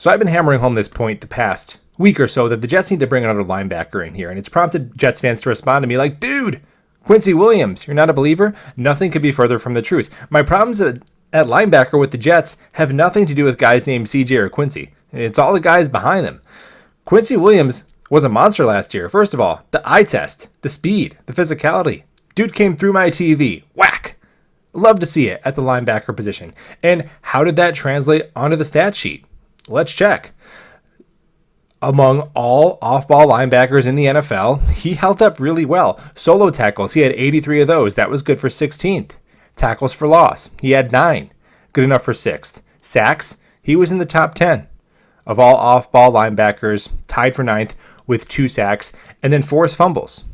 So I've been hammering home this point the past week or so that the Jets need to bring another linebacker in here. And it's prompted Jets fans to respond to me like, dude, Quincy Williams, you're not a believer? Nothing could be further from the truth. My problems at linebacker with the Jets have nothing to do with guys named CJ or Quincy. It's all the guys behind them. Quincy Williams was a monster last year. First of all, the eye test, the speed, the physicality. Dude came through my TV. Whack! Love to see it at the linebacker position. And how did that translate onto the stat sheet? Let's check. Among all off-ball linebackers in the NFL, he held up really well. Solo tackles, he had 83 of those. That was good for 16th. Tackles for loss, he had 9. Good enough for 6th. Sacks, he was in the top 10 of all off-ball linebackers, tied for 9th with 2 sacks, and then forced fumbles.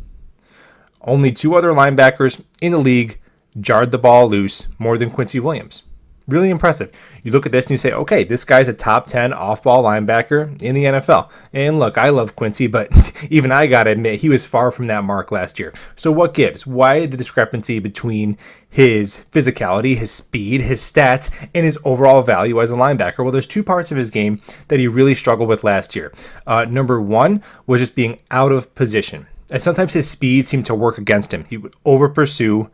Only 2 other linebackers in the league jarred the ball loose more than Quincy Williams. Really impressive. You look at this and you say, okay, this guy's a top 10 off-ball linebacker in the NFL. And look, I love Quincy, but even I got to admit, he was far from that mark last year. So what gives? Why the discrepancy between his physicality, his speed, his stats, and his overall value as a linebacker? Well, there's 2 parts of his game that he really struggled with last year. Number 1 was just being out of position. And sometimes his speed seemed to work against him. He would over-pursue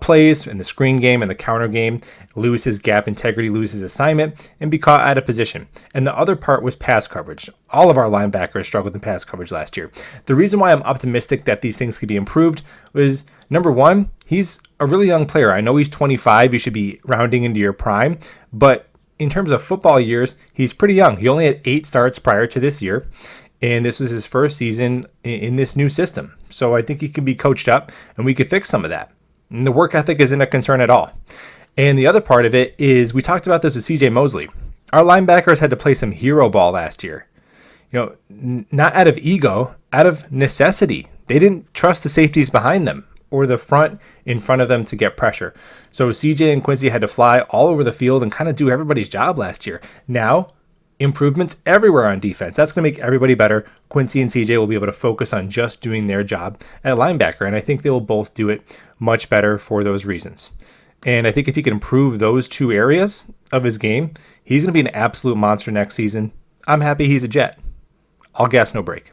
plays in the screen game and the counter game, lose his gap integrity, lose his assignment, and be caught out of position. And the other part was pass coverage. All of our linebackers struggled in pass coverage last year. The reason why I'm optimistic that these things could be improved was, number 1, he's a really young player. I know he's 25. You should be rounding into your prime. But in terms of football years, he's pretty young. He only had 8 starts prior to this year. And this was his first season in this new system. So I think he can be coached up, and we could fix some of that. And the work ethic isn't a concern at all. And the other part of it is, we talked about this with CJ Mosley. Our linebackers had to play some hero ball last year. Not out of ego, out of necessity. They didn't trust the safeties behind them or the front in front of them to get pressure. So CJ and Quincy had to fly all over the field and kind of do everybody's job last year. Now, improvements everywhere on defense. That's going to make everybody better. Quincy and CJ will be able to focus on just doing their job at linebacker, and I think they will both do it much better for those reasons. And I think if he can improve those 2 areas of his game, he's going to be an absolute monster next season. I'm happy he's a Jet. All gas, no break.